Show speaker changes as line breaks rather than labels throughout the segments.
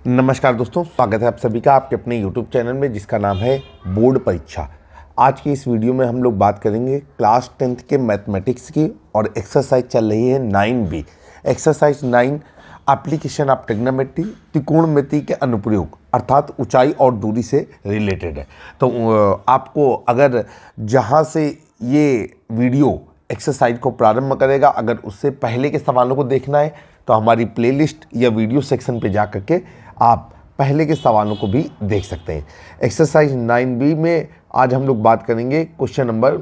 नमस्कार दोस्तों, स्वागत है आप सभी का आपके अपने YouTube चैनल में जिसका नाम है बोर्ड परीक्षा। आज की इस वीडियो में हम लोग बात करेंगे क्लास 10th के मैथमेटिक्स की और एक्सरसाइज चल रही है 9B। Exercise 9 application of trigonometry, त्रिकोणमिति के अनुप्रयोग अर्थात ऊंचाई और दूरी से रिलेटेड है। तो आपको अगर जहाँ से ये वीडियो एक्सरसाइज को प्रारंभ करेगा, अगर उससे पहले के सवालों को देखना है तो हमारी प्लेलिस्ट या वीडियो सेक्शन पे जा कर के आप पहले के सवालों को भी देख सकते हैं। एक्सरसाइज 9B में आज हम लोग बात करेंगे क्वेश्चन नंबर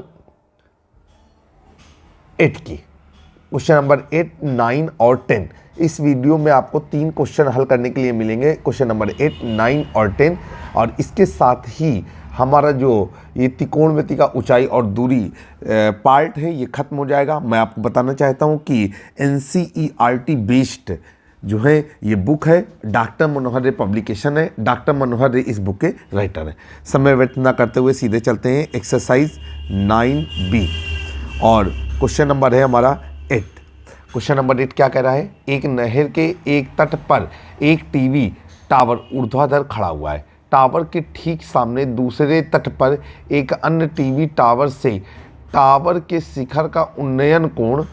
8 की। क्वेश्चन नंबर 8, 9 और 10। इस वीडियो में आपको 3 क्वेश्चन हल करने के लिए मिलेंगे, क्वेश्चन नंबर 8, 9 और 10। और इसके साथ ही हमारा जो ये त्रिकोणमिति का ऊंचाई और दूरी पार्ट है ये खत्म हो जाएगा। मैं आपको बताना चाहता हूँ कि NCERT बेस्ड जो है ये बुक है, डॉक्टर मनोहर रे पब्लिकेशन है। डॉक्टर मनोहर रे इस बुक के राइटर हैं। समय व्यर्थ ना करते हुए सीधे चलते हैं एक्सरसाइज 9B और क्वेश्चन नंबर है हमारा 8। क्वेश्चन नंबर 8 क्या कह रहा है? एक नहर के एक तट पर एक टीवी टावर ऊर्ध्वाधर खड़ा हुआ है। टावर के ठीक सामने दूसरे तट पर एक अन्य टीवी टावर से टावर के शिखर का उन्नयन कोण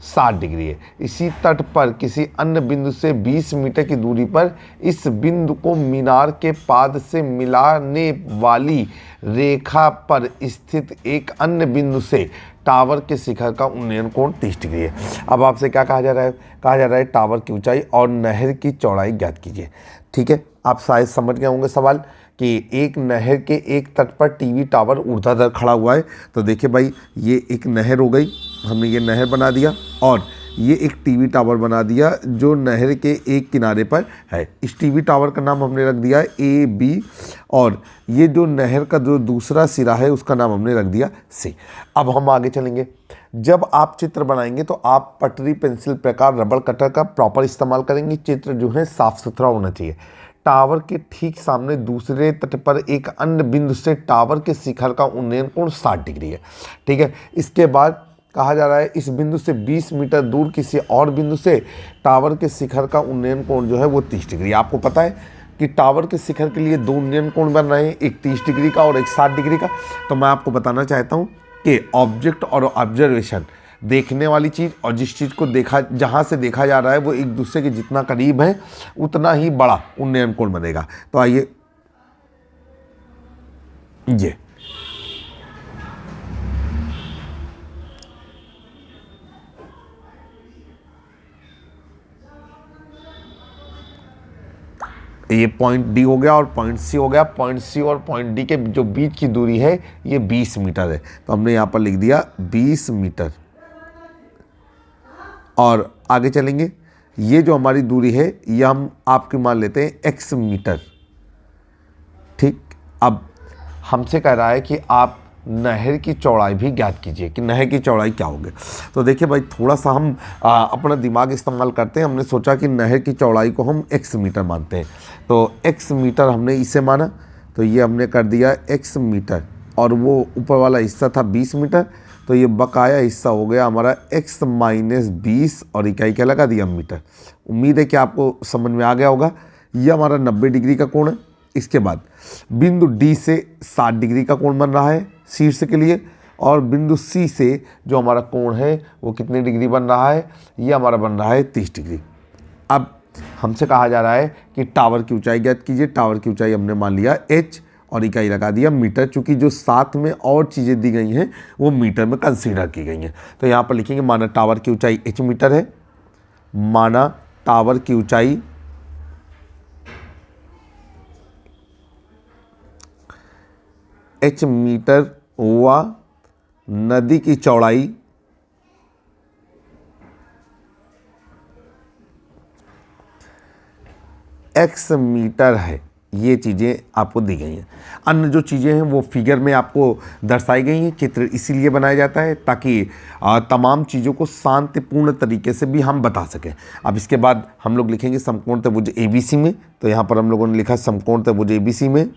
60 डिग्री है। इसी तट पर किसी अन्य बिंदु से 20 मीटर की दूरी पर इस बिंदु को मीनार के पाद से मिलाने वाली रेखा पर स्थित एक अन्य बिंदु से टावर के शिखर का उन्नयन कोण 30 डिग्री है। अब आपसे क्या कहा जा रहा है? कहा जा रहा है टावर की ऊंचाई और नहर की चौड़ाई ज्ञात कीजिए। ठीक है, आप शायद समझ गए होंगे सवाल कि एक नहर के एक तट पर टीवी टावर ऊर्ध्वाधर खड़ा हुआ है। तो देखिए भाई, ये एक नहर हो गई, हमने ये नहर बना दिया और ये एक टीवी टावर बना दिया जो नहर के एक किनारे पर है। इस टीवी टावर का नाम हमने रख दिया AB और ये जो नहर का जो दूसरा सिरा है उसका नाम हमने रख दिया C। अब हम आगे चलेंगे। जब आप चित्र बनाएंगे तो आप पटरी, पेंसिल, प्रकार, रबड़ कटर का प्रॉपर इस्तेमाल करेंगे। चित्र जो है साफ सुथरा होना चाहिए। टावर के ठीक सामने दूसरे तट पर एक अन्य बिंदु से टावर के शिखर का उन्नयन कोण 60 डिग्री है। ठीक है, इसके बाद कहा जा रहा है इस बिंदु से 20 मीटर दूर किसी और बिंदु से टावर के शिखर का उन्नयन कोण जो है वो 30 डिग्री। आपको पता है कि टावर के शिखर के लिए 2 उन्नयन कोण बन रहे हैं, एक 30 डिग्री का और एक 60 डिग्री का। तो मैं आपको बताना चाहता हूँ कि ऑब्जेक्ट और ऑब्जर्वेशन, देखने वाली चीज़ और जिस चीज़ को देखा, जहाँ से देखा जा रहा है वो एक दूसरे के जितना करीब है उतना ही बड़ा उन्नयन कोण बनेगा। तो आइए, ये पॉइंट D हो गया और पॉइंट C हो गया। पॉइंट C और पॉइंट D के जो बीच की दूरी है ये 20 मीटर है। तो हमने यहाँ पर लिख दिया 20 मीटर। और आगे चलेंगे, ये जो हमारी दूरी है ये हम आपकी मान लेते हैं x मीटर। ठीक, अब हमसे कह रहा है कि आप नहर की चौड़ाई भी ज्ञात कीजिए कि नहर की चौड़ाई क्या होगी। तो देखिए भाई, थोड़ा सा हम अपना दिमाग इस्तेमाल करते हैं। हमने सोचा कि नहर की चौड़ाई को हम x मीटर मानते हैं। तो x मीटर हमने इसे माना, तो ये हमने कर दिया x मीटर और वो ऊपर वाला हिस्सा था 20 मीटर। तो ये बकाया हिस्सा हो गया हमारा x माइनस 20 और इकाई क्या लगा दिया मीटर। उम्मीद है कि आपको समझ में आ गया होगा। ये हमारा 90 डिग्री का कोण है। इसके बाद बिंदु D से 60 डिग्री का कोण बन रहा है शीर्ष के लिए, और बिंदु C से जो हमारा कोण है वो कितने डिग्री बन रहा है? ये हमारा बन रहा है 30 डिग्री। अब हमसे कहा जा रहा है कि टावर की ऊंचाई ज्ञात कीजिए। टावर की ऊंचाई हमने मान लिया h और इकाई लगा दिया मीटर, चूंकि जो साथ में और चीज़ें दी गई हैं वो मीटर में कंसीडर की गई हैं। तो यहाँ पर लिखेंगे माना टावर की ऊंचाई h मीटर है। माना टावर की ऊंचाई h मीटर हुआ, नदी की चौड़ाई x मीटर है। ये चीज़ें आपको दी गई हैं। अन्य जो चीज़ें हैं वो फिगर में आपको दर्शाई गई हैं। चित्र इसीलिए बनाया जाता है ताकि तमाम चीज़ों को शांतिपूर्ण तरीके से भी हम बता सकें। अब इसके बाद हम लोग लिखेंगे समकोण त्रिभुज ABC में। तो यहाँ पर हम लोगों ने लिखा समकोण त्रिभुज ABC में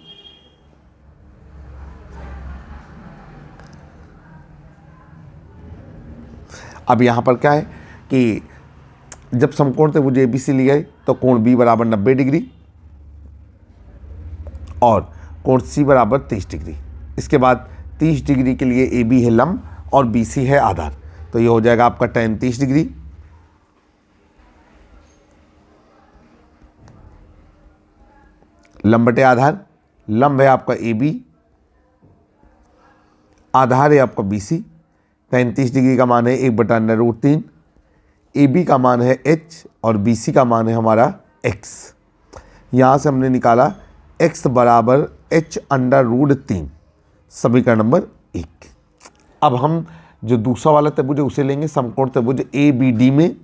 अब यहाँ पर क्या है कि जब समकोण त्रिभुज ABC लिए तो कोण B बराबर 90 डिग्री और कोण सी बराबर 30 डिग्री। इसके बाद 30 डिग्री के लिए ए बी है लंब और बी सी है आधार, तो ये हो जाएगा आपका tan 30 डिग्री। लंब बटे आधार, लंब है आपका ए बी, आधार है आपका बी सी। tan 30 डिग्री का मान है 1/√3, ए बी का मान है h और बी सी का मान है हमारा x। यहाँ से हमने निकाला x बराबर h√3, समीकरण नंबर 1। अब हम जो दूसरा वाला त्रिभुज है उसे लेंगे, समकोण त्रिभुज ए बी डी में,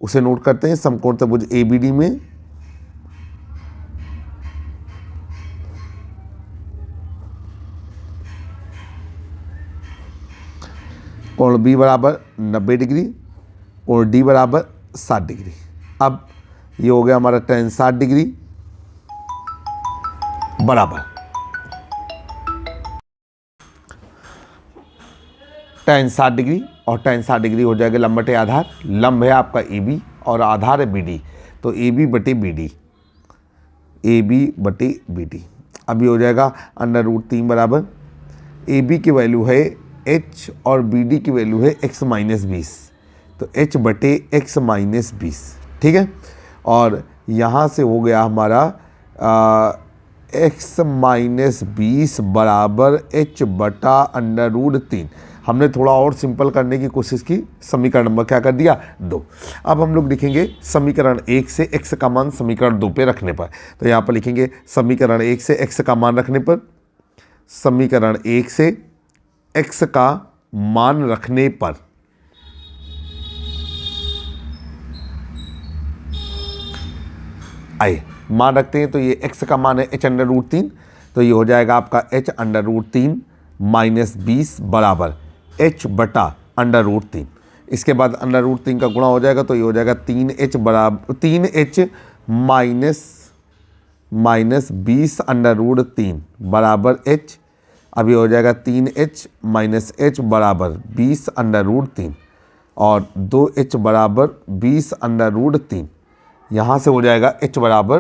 उसे नोट करते हैं। समकोण त्रिभुज ए बी डी में कोण बी बराबर 90 डिग्री, कोण डी बराबर 60 डिग्री। अब ये हो गया हमारा tan 60 डिग्री बराबर tan 60 डिग्री, और tan 60 डिग्री हो जाएगा लंब बटे आधार। लंब है आपका ए बी और आधार है बी डी, तो ए बी बटे बी डी, ए बी बटे बी डी। अब ये हो जाएगा √3 बराबर ए बी की वैल्यू है h और बी डी की वैल्यू है x - 20, तो h बटे x - 20, ठीक है। और यहाँ से हो गया हमारा x - 20 बराबर h बटा √3। हमने थोड़ा और सिंपल करने की कोशिश की, समीकरण नंबर क्या कर दिया 2। अब हम लोग लिखेंगे समीकरण 1 से x का मान समीकरण 2 पे रखने पर, तो यहाँ पर लिखेंगे समीकरण 1 से x का मान रखने पर, समीकरण 1 से x का मान रखने पर आइए मान रखते हैं, तो ये x का मान है h√3, तो ये हो जाएगा आपका h√3 - 20 बराबर h बटा √3। इसके बाद √3 का गुणा हो जाएगा, तो ये हो जाएगा 3h बराबर 3h - 20 √3 बराबर h। अब ये हो जाएगा 3h - h बराबर 20 √3 और 2h बराबर 20 √3। यहाँ से हो जाएगा h बराबर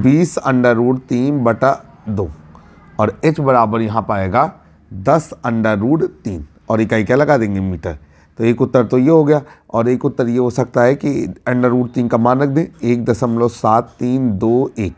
20 √3 बटा 2 और h बराबर यहाँ पाएगा 10 √3 और इकाई क्या लगा देंगे मीटर। तो एक उत्तर तो ये हो गया, और एक उत्तर ये हो सकता है कि √3 का मान रख दें 1.7321,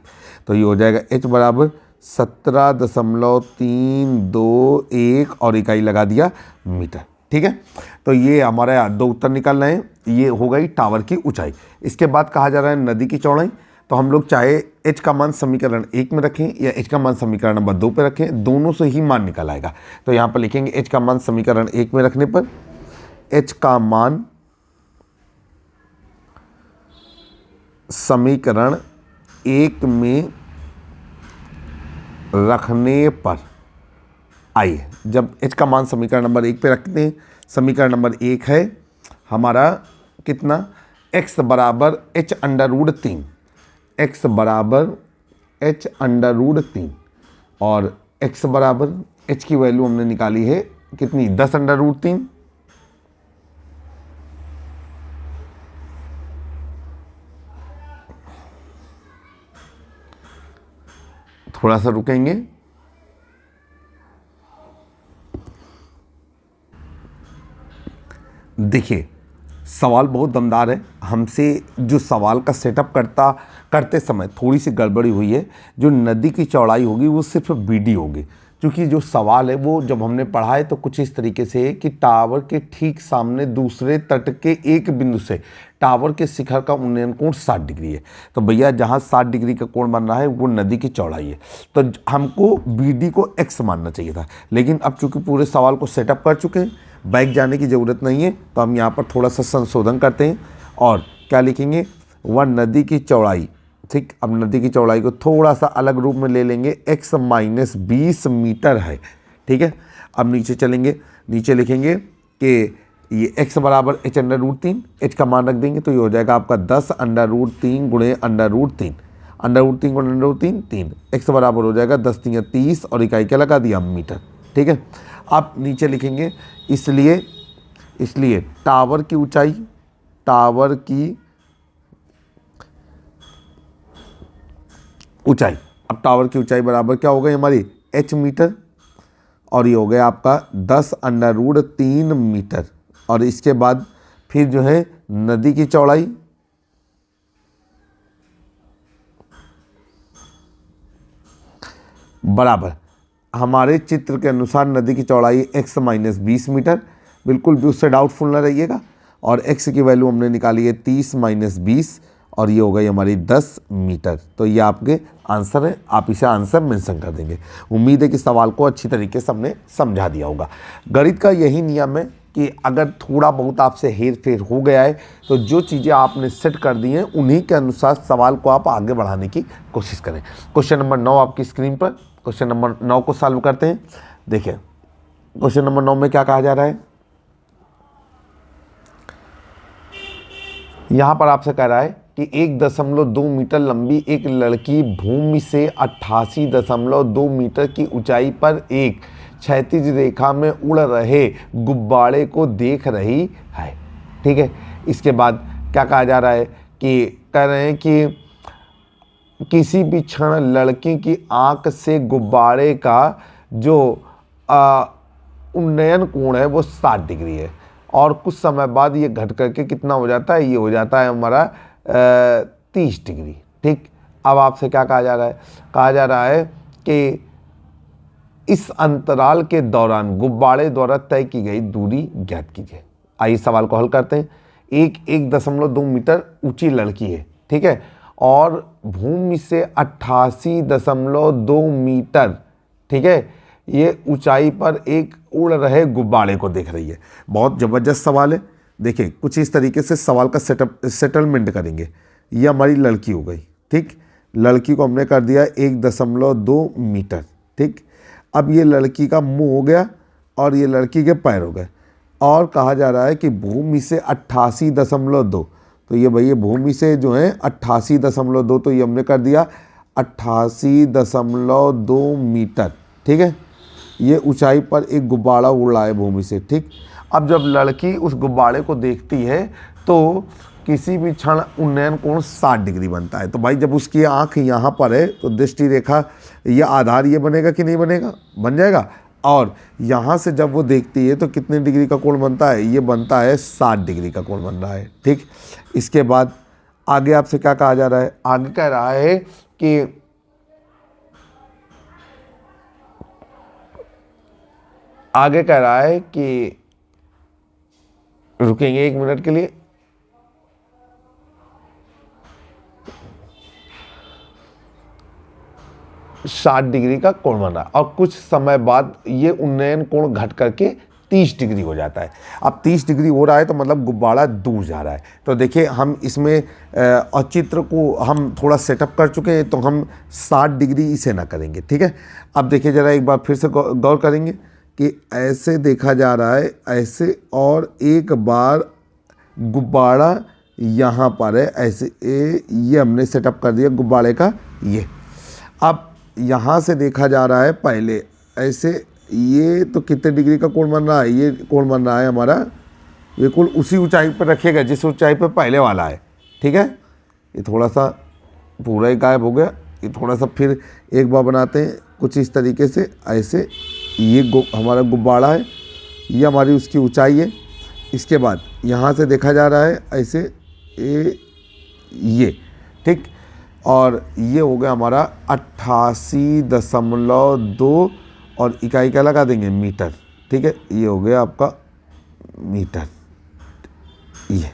तो ये हो जाएगा h बराबर 17.321 और इकाई लगा दिया मीटर, ठीक है। तो ये हमारे 2 उत्तर निकल रहे हैं। ये हो गई टावर की ऊंचाई। इसके बाद कहा जा रहा है नदी की चौड़ाई, तो हम लोग चाहे h का मान समीकरण 1 में रखें या h का मान समीकरण नंबर 2 पे रखें, दोनों से ही मान निकल आएगा। तो यहाँ पर लिखेंगे h का मान समीकरण 1 में रखने पर, h का मान समीकरण 1 में रखने पर, आइए जब h का मान समीकरण नंबर 1 पे रखते हैं, समीकरण नंबर 1 है हमारा कितना, x बराबर h√3, x बराबर h√3 और x बराबर h की वैल्यू हमने निकाली है कितनी 10√3, थोड़ा सा रुकेंगे। देखिए सवाल बहुत दमदार है। हमसे जो सवाल का सेटअप करते समय थोड़ी सी गड़बड़ी हुई है। जो नदी की चौड़ाई होगी वो सिर्फ बीडी होगी, क्योंकि जो सवाल है वो जब हमने पढ़ा है तो कुछ इस तरीके से है कि टावर के ठीक सामने दूसरे तट के एक बिंदु से टावर के शिखर का उन्नयन कोण 60 डिग्री है। तो भैया जहाँ 60 डिग्री का कोण बन रहा है वो नदी की चौड़ाई है, तो हमको बीडी को x मानना चाहिए था। लेकिन अब चूंकि पूरे सवाल को सेटअप कर चुके हैं, बैक जाने की ज़रूरत नहीं है, तो हम यहाँ पर थोड़ा सा संशोधन करते हैं और क्या लिखेंगे, वह नदी की चौड़ाई, ठीक। अब नदी की चौड़ाई को थोड़ा सा अलग रूप में ले लेंगे, x - 20 मीटर है, ठीक है। अब नीचे चलेंगे, नीचे लिखेंगे कि ये x बराबर h√3, h का मान रख देंगे तो ये हो जाएगा आपका 10√3 गुणे √3, √3 गुणे √3 3, x बराबर हो जाएगा 10 × 30 और इकाई क्या लगा दिया मीटर, ठीक है। अब नीचे लिखेंगे इसलिए टावर की ऊंचाई, टावर की ऊंचाई। अब टावर की ऊंचाई बराबर क्या हो गई हमारी h मीटर, और ये हो गया आपका 10√3 मीटर। और इसके बाद फिर जो है नदी की चौड़ाई, बराबर हमारे चित्र के अनुसार नदी की चौड़ाई x - 20 मीटर, बिल्कुल भी उससे डाउटफुल ना रहिएगा। और x की वैल्यू हमने निकाली है 30 - 20, और ये हो गई हमारी 10 मीटर। तो ये आपके आंसर है, आप इसे आंसर मेंशन कर देंगे। उम्मीद है कि सवाल को अच्छी तरीके से हमने समझा दिया होगा। गणित का यही नियम है कि अगर थोड़ा बहुत आपसे हेर फेर हो गया है तो जो चीज़ें आपने सेट कर दी हैं उन्हीं के अनुसार सवाल को आप आगे बढ़ाने की कोशिश करें। क्वेश्चन नंबर 9 आपकी स्क्रीन पर, क्वेश्चन नंबर 9 को सॉल्व करते हैं। देखिए क्वेश्चन नंबर 9 में क्या कहा जा रहा है, यहाँ पर आपसे कह रहा है कि 1.2 मीटर लंबी एक लड़की भूमि से 88.2 मीटर की ऊंचाई पर एक क्षैतिज रेखा में उड़ रहे गुब्बारे को देख रही है। ठीक है, इसके बाद क्या कहा जा रहा है कि कह रहे हैं कि किसी भी क्षण लड़की की आंख से गुब्बारे का जो उन्नयन कोण है वो 60 डिग्री है, और कुछ समय बाद ये घट करके कितना हो जाता है, ये हो जाता है हमारा 30 डिग्री। ठीक, अब आपसे क्या कहा जा रहा है, कहा जा रहा है कि इस अंतराल के दौरान गुब्बारे द्वारा तय की गई दूरी ज्ञात कीजिए। आइए सवाल को हल करते हैं। 1.2 मीटर ऊंची लड़की है, ठीक है, और भूमि से 88.2 मीटर, ठीक है, ये ऊंचाई पर एक उड़ रहे गुब्बारे को देख रही है। बहुत ज़बरदस्त सवाल है। देखिए कुछ इस तरीके से सवाल का सेटलमेंट करेंगे। ये हमारी लड़की हो गई, ठीक, लड़की को हमने कर दिया 1.2 मीटर। ठीक, अब ये लड़की का मुंह हो गया और ये लड़की के पैर हो गए, और कहा जा रहा है कि भूमि से 88.2, तो ये भैया भूमि से जो है 88.2, तो ये हमने कर दिया 88.2 मीटर। ठीक है, ये ऊंचाई पर एक गुब्बारा उड़ रहा है भूमि से। ठीक, अब जब लड़की उस गुब्बारे को देखती है तो किसी भी क्षण उन्नयन कोण 60 डिग्री बनता है। तो भाई जब उसकी आंख यहाँ पर है तो दृष्टि रेखा, ये आधार ये बनेगा कि नहीं बनेगा, बन जाएगा। और यहाँ से जब वो देखती है तो कितने डिग्री का कोण बनता है, ये बनता है 60 डिग्री का कोण बन रहा है। ठीक, इसके बाद आगे आपसे क्या कहा जा रहा है, आगे कह रहा है कि आगे कह रहा है कि रुकेंगे 1 मिनट के लिए। साठ डिग्री का कोण बन रहा है और कुछ समय बाद ये उन्नयन कोण घट करके 30 डिग्री हो जाता है। अब 30 डिग्री हो रहा है तो मतलब गुब्बारा दूर जा रहा है। तो देखिए हम इसमें औचित्य को हम थोड़ा सेटअप कर चुके हैं, तो हम 60 डिग्री इसे ना करेंगे। ठीक है, अब देखिए ज़रा एक बार फिर से गौर करेंगे कि ऐसे देखा जा रहा है, ऐसे, और एक बार गुब्बारा यहाँ पर है, ऐसे ये हमने सेटअप कर दिया गुब्बारे का ये। अब यहाँ से देखा जा रहा है पहले ऐसे, ये तो कितने डिग्री का कोण बन रहा है, ये कोण बन रहा है हमारा बिल्कुल उसी ऊंचाई पर रखिएगा जिस ऊंचाई पर पहले वाला है। ठीक है, ये थोड़ा सा पूरा ही गायब हो गया, ये थोड़ा सा फिर एक बार बनाते हैं कुछ इस तरीके से, ऐसे ये हमारा गुब्बारा है, ये हमारी उसकी ऊंचाई है। इसके बाद यहाँ से देखा जा रहा है ऐसे ये, ठीक, और ये हो गया हमारा 88.2, और इकाई क्या लगा देंगे, मीटर। ठीक है, ये हो गया आपका मीटर ये।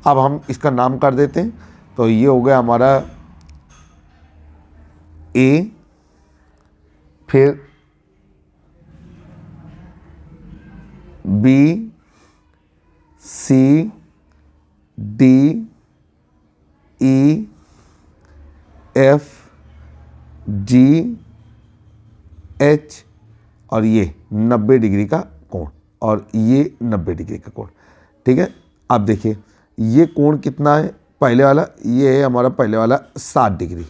अब हम इसका नाम कर देते हैं, तो ये हो गया हमारा ए, फिर बी, सी, डी, ई, एफ, जी, एच, और ये 90 डिग्री का कोण, और ये 90 डिग्री का कोण। ठीक है, अब देखिए ये कोण कितना है, पहले वाला ये है हमारा पहले वाला 60 डिग्री,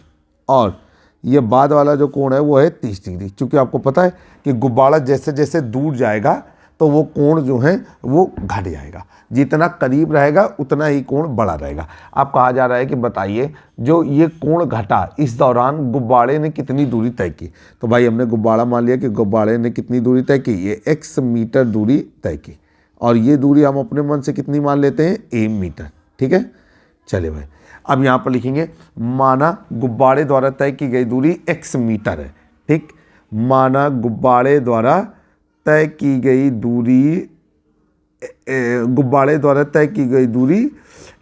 और ये बाद वाला जो कोण है वो है 30 डिग्री। क्योंकि आपको पता है कि गुब्बारा जैसे जैसे दूर जाएगा तो वो कोण जो है वो घट जाएगा। जितना करीब रहेगा उतना ही कोण बड़ा रहेगा। अब कहा जा रहा है कि बताइए जो ये कोण घटा इस दौरान गुब्बारे ने कितनी दूरी तय की। तो भाई हमने गुब्बारा मान लिया कि गुब्बारे ने कितनी दूरी तय की, ये x मीटर दूरी तय की, और ये दूरी हम अपने मन से कितनी मान लेते हैं, a मीटर। ठीक है, चलिए भाई अब यहाँ पर लिखेंगे माना गुब्बारे द्वारा तय की गई दूरी x मीटर है। ठीक, माना गुब्बारे द्वारा तय की गई दूरी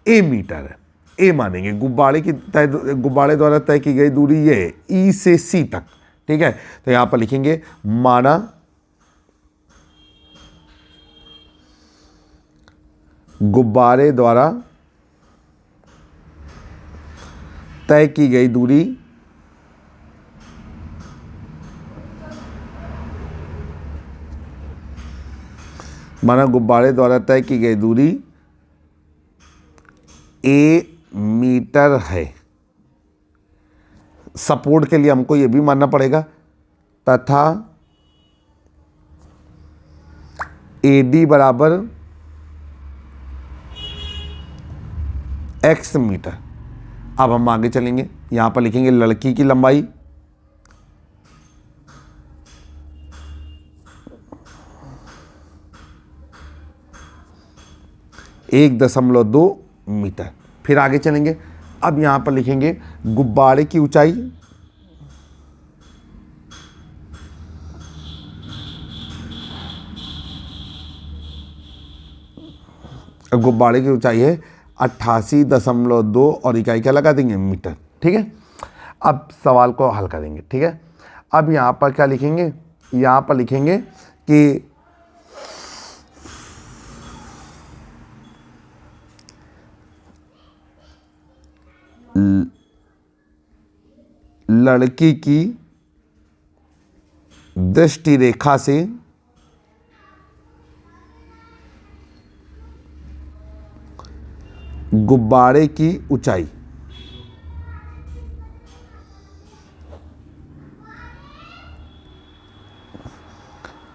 a मीटर है। a मानेंगे, गुब्बारे द्वारा तय की गई दूरी ये है e से c तक। ठीक है, तो यहाँ पर लिखेंगे माना गुब्बारे द्वारा तय की गई दूरी a मीटर है। सपोर्ट के लिए हमको ये भी मानना पड़ेगा तथा AD बराबर x मीटर। अब हम आगे चलेंगे, यहां पर लिखेंगे लड़की की लंबाई 1.2 मीटर। फिर आगे चलेंगे, अब यहां पर लिखेंगे गुब्बारे की ऊंचाई है 88.2 और इकाई क्या लगा देंगे, मीटर। ठीक है, अब सवाल को हल करेंगे। ठीक है, अब यहाँ पर क्या लिखेंगे, यहाँ पर लिखेंगे कि लड़की की दृष्टि रेखा से गुब्बारे की ऊंचाई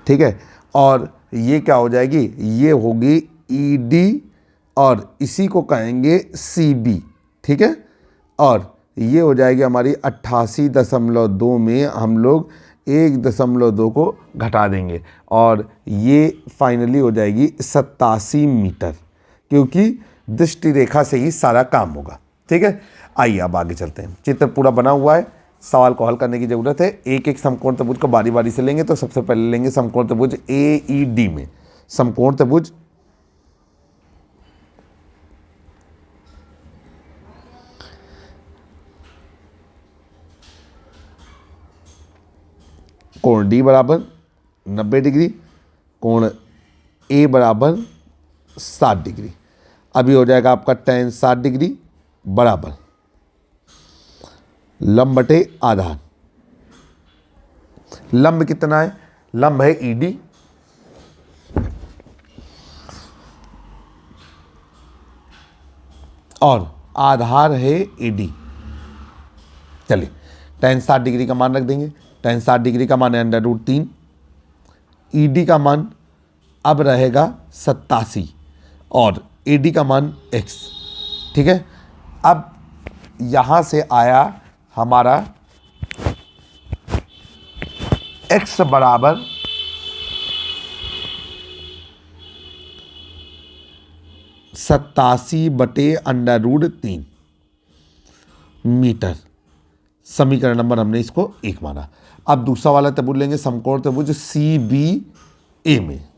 ठीक है, और ये क्या हो जाएगी, ये होगी ED और इसी को कहेंगे CB। ठीक है, और ये हो जाएगी हमारी 88.2 में हम लोग 1.2 को घटा देंगे और ये फाइनली हो जाएगी 87 मीटर, क्योंकि दृष्टि रेखा से ही सारा काम होगा। ठीक है, आइए अब आगे चलते हैं। चित्र पूरा बना हुआ है, सवाल को हल करने की ज़रूरत है। एक एक समकोण त्रिभुज को बारी बारी से लेंगे। तो सबसे पहले लेंगे समकोण त्रिभुज AED में समकोण त्रिभुज कोण D बराबर 90 डिग्री, कोण A बराबर 60 डिग्री। अभी हो जाएगा आपका tan 60 डिग्री बराबर लंब बटे आधार। लंब कितना है, लंब है ED और आधार है AD। चलिए tan 60 डिग्री का मान रख देंगे। tan 60 डिग्री का मान है √3। ED का मान अब रहेगा 87 और AD का मान x। ठीक है, अब यहां से आया हमारा x बराबर 87/√3 मीटर। समीकरण नंबर हमने इसको 1 माना। अब दूसरा वाला त्रिभुज लेंगे समकोण त्रिभुज CBA में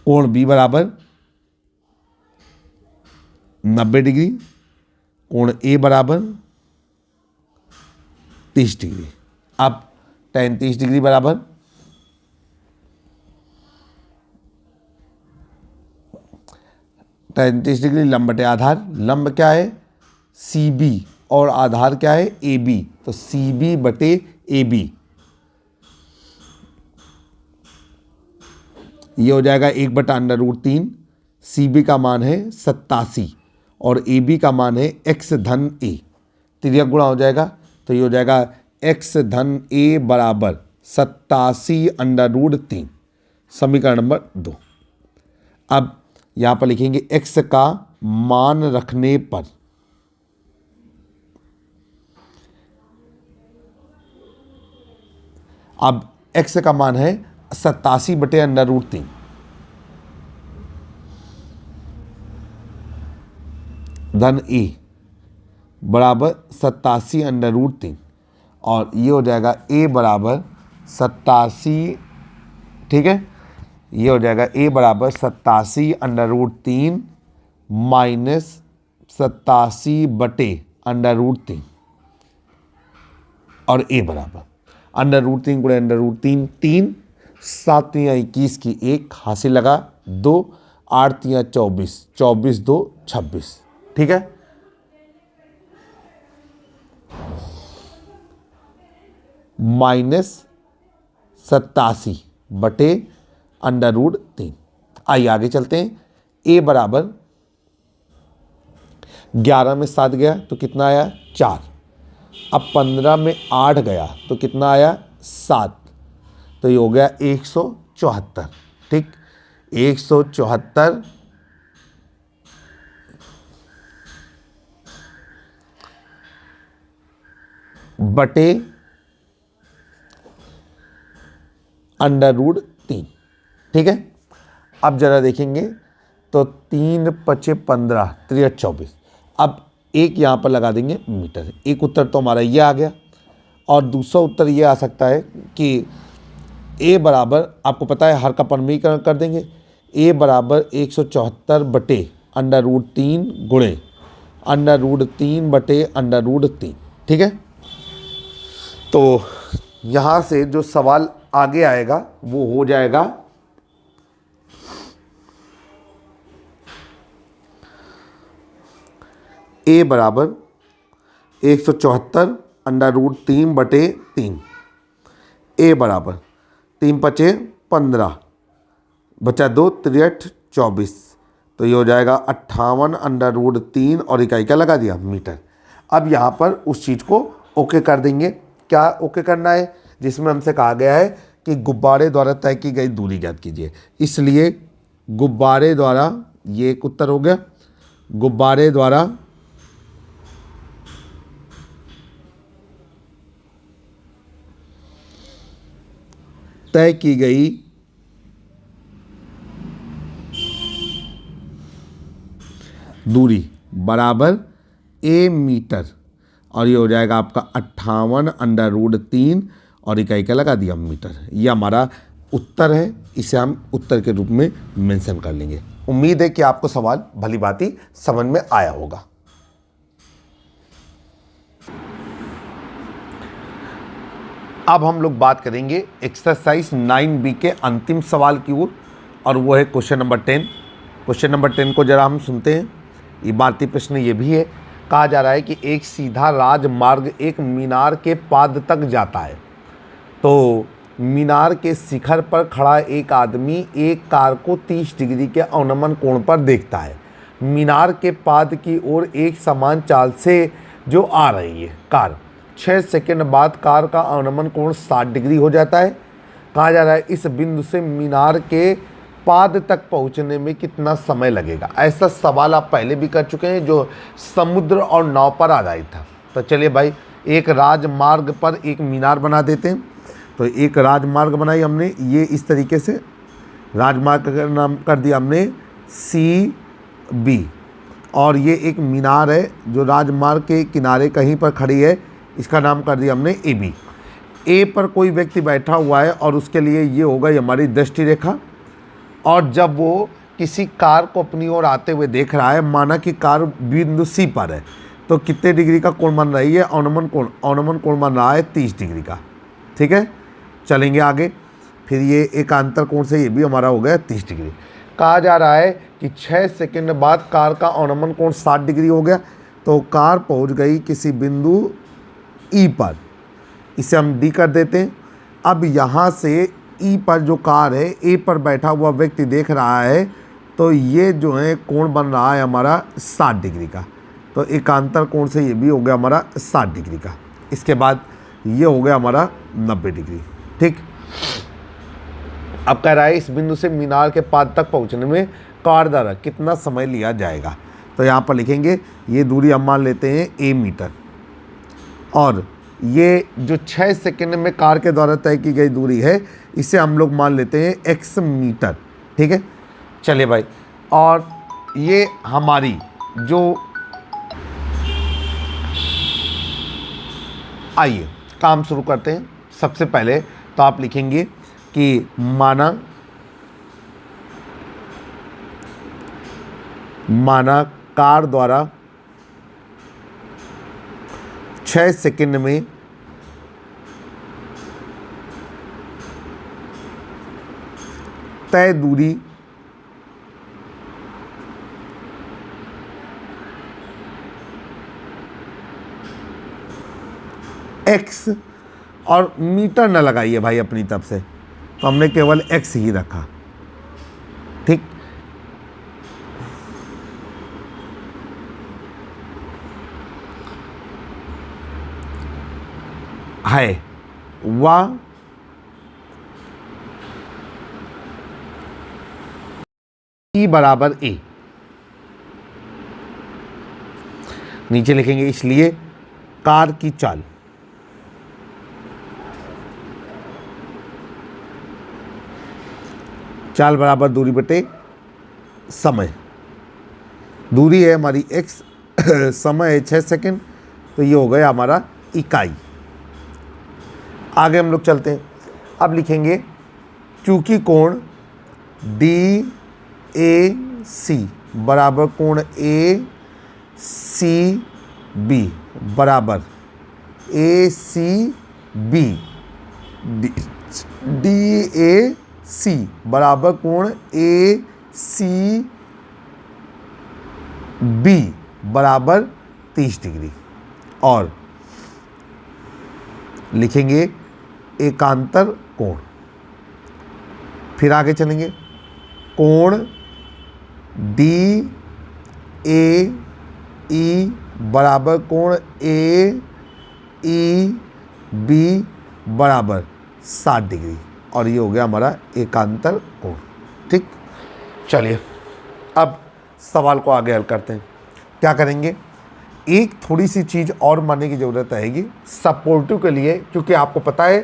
कोण B बराबर 90 डिग्री, कोण A बराबर 30 डिग्री। अब tan 30 डिग्री बराबर tan 30 डिग्री लंब बटे आधार। लंब क्या है CB और आधार क्या है AB, तो CB बटे AB ये हो जाएगा 1/√3। सी बी का मान है 87 और ए बी का मान है x धन ए, तिर्यक गुणा हो जाएगा तो ये हो जाएगा x धन ए बराबर 87√3, समीकरण नंबर 2। अब यहाँ पर लिखेंगे x का मान रखने पर अब x का मान है 87/√3 धन ए बराबर 87/√3 और ये हो जाएगा a बराबर 87, ठीक है, ये हो जाएगा a बराबर 87/√3 माइनस 87/√3 और a बराबर √3 गुणे √3 3, 7 या 21 की 1 हासिल लगा 2, 8 या 24, 24 2 26, ठीक है। माइनस 87/√3। आइए आगे चलते हैं। a बराबर 11 में 7 गया तो कितना आया 4। अब 15 में 8 गया तो कितना आया 7, तो ये हो गया 174, ठीक, 174 बटे √3, ठीक है। अब जरा देखेंगे तो 3 × 5 = 15, 3 × 24। अब एक यहाँ पर लगा देंगे मीटर। एक उत्तर तो हमारा ये आ गया और दूसरा उत्तर ये आ सकता है कि a बराबर, आपको पता है हर का परमीकरण कर देंगे, a बराबर 174 बटे √3 गुणे √3 बटे √3, ठीक है। तो यहाँ से जो सवाल आगे आएगा वो हो जाएगा a बराबर 174 √3 बटे 3, a बराबर 3 × 5 = 15 बचा 2 3 8 24, तो ये हो जाएगा 58 √3 और इकाई का लगा दिया मीटर। अब यहाँ पर उस चीज़ को ओके कर देंगे। क्या ओके करना है? जिसमें हमसे कहा गया है कि गुब्बारे द्वारा तय की गई दूरी ज्ञात कीजिए, इसलिए गुब्बारे द्वारा, ये एक उत्तर हो गया, गुब्बारे द्वारा तय की गई दूरी बराबर a मीटर और ये हो जाएगा आपका 58 √3 और इकाई का लगा दिया मीटर। ये हमारा उत्तर है, इसे हम उत्तर के रूप में मेंशन कर लेंगे। उम्मीद है कि आपको सवाल भली भांति समझ में आया होगा। अब हम लोग बात करेंगे एक्सरसाइज 9B के अंतिम सवाल की ओर और वो है क्वेश्चन नंबर 10। क्वेश्चन नंबर 10 को जरा हम सुनते हैं। इबारती प्रश्न ये भी है, कहा जा रहा है कि एक सीधा राजमार्ग एक मीनार के पाद तक जाता है, तो मीनार के शिखर पर खड़ा एक आदमी एक कार को 30 डिग्री के अवनमन कोण पर देखता है। मीनार के पाद की ओर एक समान चाल से जो आ रही है कार, 6 सेकंड बाद कार का अवनमन कोण 60 डिग्री हो जाता है। कहा जा रहा है इस बिंदु से मीनार के पाद तक पहुंचने में कितना समय लगेगा। ऐसा सवाल आप पहले भी कर चुके हैं जो समुद्र और नाव पर आधारित था। तो चलिए भाई, एक राजमार्ग पर एक मीनार बना देते हैं। तो एक राजमार्ग बनाई हमने, ये इस तरीके से राजमार्ग का नाम कर दिया हमने CB और ये एक मीनार है जो राजमार्ग के किनारे कहीं पर खड़ी है, इसका नाम कर दिया हमने AB। A पर कोई व्यक्ति बैठा हुआ है और उसके लिए ये होगा हमारी दृष्टि रेखा, और जब वो किसी कार को अपनी ओर आते हुए देख रहा है, माना कि कार बिंदु C पर है, तो कितने डिग्री का कोण बन रही है? अवनमन कोण बन रहा है 30 डिग्री का। ठीक है, चलेंगे आगे। फिर ये एकांतर कोण से ये भी हमारा हो गया 30 डिग्री। कहा जा रहा है कि 6 सेकंड बाद कार का अवनमन कोण 60 डिग्री हो गया, तो कार पहुंच गई किसी बिंदु E पर, इसे हम D कर देते हैं। अब यहाँ से E पर जो कार है, A पर बैठा हुआ व्यक्ति देख रहा है, तो तो ये जो है कोण बन रहा है हमारा 60 डिग्री का। तो एकांतर कोण से ये भी हो गया हमारा 60 डिग्री का। इसके बाद ये हो गया हमारा 90 डिग्री। ठीक, अब कह रहा है इस बिंदु से मीनार के पाद तक पहुंचने में कार द्वारा कितना समय लिया जाएगा। तो यहाँ पर लिखेंगे ये दूरी हम मान लेते हैं a मीटर, और ये जो 6 सेकंड में कार के द्वारा तय की गई दूरी है इसे हम लोग मान लेते हैं x मीटर। ठीक है, चलिए भाई, और ये हमारी जो, आइए काम शुरू करते हैं। सबसे पहले तो आप लिखेंगे कि माना कार द्वारा 6 सेकंड में तय दूरी x, और मीटर न लगाइए भाई अपनी तरफ से, तो हमने केवल x ही रखा। ठीक, है वह E बराबर A, नीचे लिखेंगे इसलिए कार की चाल बराबर दूरी बटे समय। दूरी है हमारी x, समय है 6 सेकंड, तो ये हो गया हमारा इकाई। आगे हम लोग चलते हैं। अब लिखेंगे चूंकि कोण DAC बराबर कोण ACB बराबर ACB, DAC बराबर कोण ACB बराबर 30 डिग्री, और लिखेंगे एकांतर कोण। फिर आगे चलेंगे, कोण DAE बराबर कोण AEB बराबर 60 डिग्री, और ये हो गया हमारा एकांतर कोण। ठीक, चलिए अब सवाल को आगे हल करते हैं। क्या करेंगे, एक थोड़ी सी चीज़ और मानने की ज़रूरत रहेगी सपोर्टिव के लिए, क्योंकि आपको पता है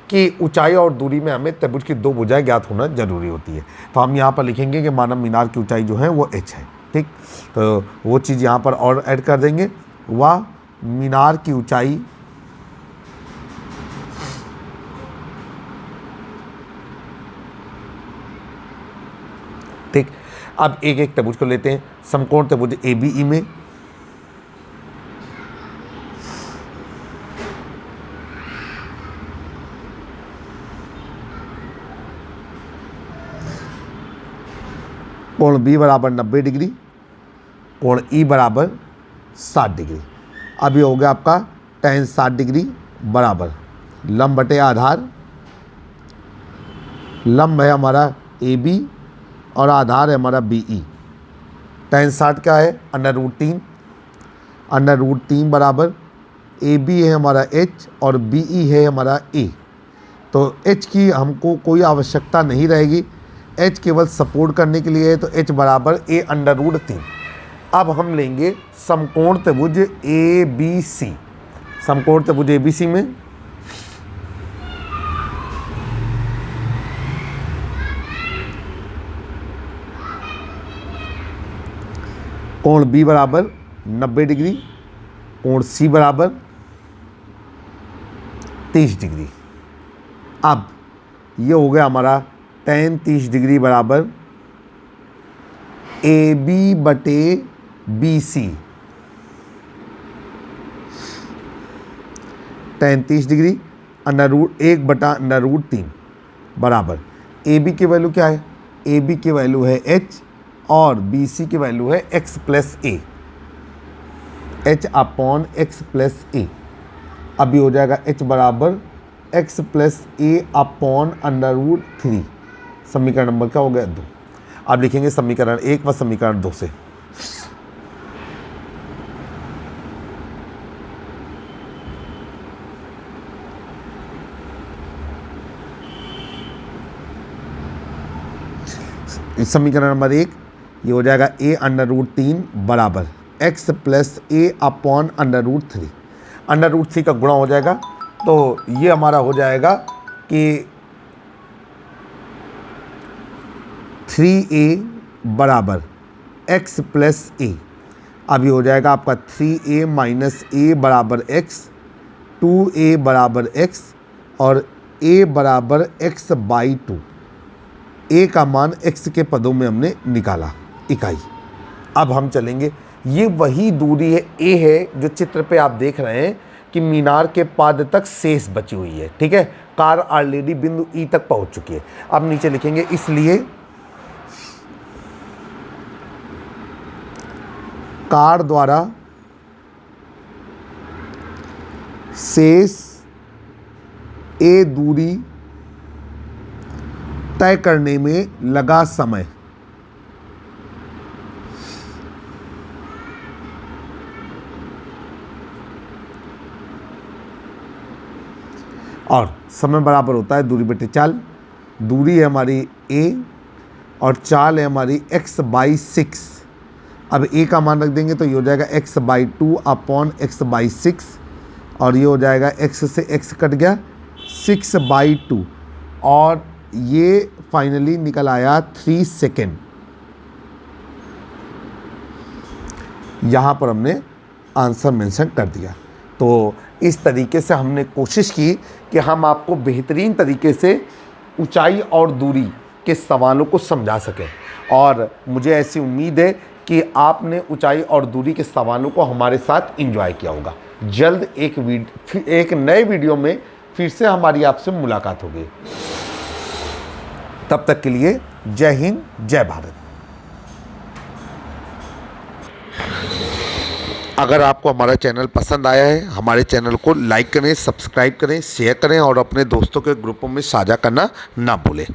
कि ऊंचाई और दूरी में हमें त्रिभुज की दो भुजाएं ज्ञात होना जरूरी होती है। तो हम यहाँ पर लिखेंगे कि मानव मीनार की ऊंचाई जो है वो h है। ठीक, तो वो चीज़ यहाँ पर और ऐड कर देंगे, वह मीनार की ऊंचाई ठीक। अब एक एक त्रिभुज को लेते हैं। समकोण त्रिभुज ABE में कोण B बराबर 90 डिग्री, कोण E बराबर 60 डिग्री। अब ये हो गया आपका tan 60 डिग्री बराबर लंब बटे आधार। लंब है हमारा AB और आधार है हमारा BE। tan 60 क्या है, √3। √3 बराबर AB है हमारा H और BE है हमारा A। तो H की हमको कोई आवश्यकता नहीं रहेगी, H केवल सपोर्ट करने के लिए है, तो H बराबर A√3। अब हम लेंगे समकोण त्रिभुज ABC। समकोण त्रिभुज ABC में कोण B बराबर 90 डिग्री, कोण C बराबर 30 डिग्री। अब ये हो गया हमारा tan 30 डिग्री बराबर AB बटे BC। tan 30 डिग्री √1 बटा √3 बराबर AB की वैल्यू क्या है, AB की वैल्यू है H और BC की वैल्यू है x plus A, H upon x plus A। अभी हो जाएगा H बराबर x प्लस A अपॉन √3। समीकरण नंबर क्या हो गया 2। अब लिखेंगे समीकरण 1 व समीकरण 2 से। समीकरण नंबर 1 ये हो जाएगा a√3 बराबर x प्लस a/√3। √3 का गुणा हो जाएगा तो ये हमारा हो जाएगा कि 3a बराबर x प्लस a। अब ये हो जाएगा आपका 3a माइनस a बराबर x, 2a बराबर x और a बराबर x/2। a का मान x के पदों में हमने निकाला इकाई। अब हम चलेंगे, ये वही दूरी है a है जो चित्र पे आप देख रहे हैं कि मीनार के पाद तक शेष बची हुई है। ठीक है, कार ऑलरेडी बिंदु E तक पहुंच चुकी है। अब नीचे लिखेंगे इसलिए कार द्वारा शेष a दूरी तय करने में लगा समय और समय बराबर होता है दूरी बटे चाल। दूरी है हमारी a और चाल है हमारी x/6। अब a का मान रख देंगे तो ये हो जाएगा x/2 अपॉन x/6 और ये हो जाएगा x से x कट गया 6/2 और ये फाइनली निकल आया 3 सेकेंड। यहाँ पर हमने आंसर मेंशन कर दिया। तो इस तरीके से हमने कोशिश की कि हम आपको बेहतरीन तरीके से ऊंचाई और दूरी के सवालों को समझा सकें और मुझे ऐसी उम्मीद है कि आपने ऊंचाई और दूरी के सवालों को हमारे साथ एंजॉय किया होगा। जल्द एक नए वीडियो में फिर से हमारी आपसे मुलाकात होगी। तब तक के लिए जय हिंद, जय भारत। अगर आपको हमारा चैनल पसंद आया है, हमारे चैनल को लाइक करें, सब्सक्राइब करें, शेयर करें और अपने दोस्तों के ग्रुपों में साझा करना ना भूलें।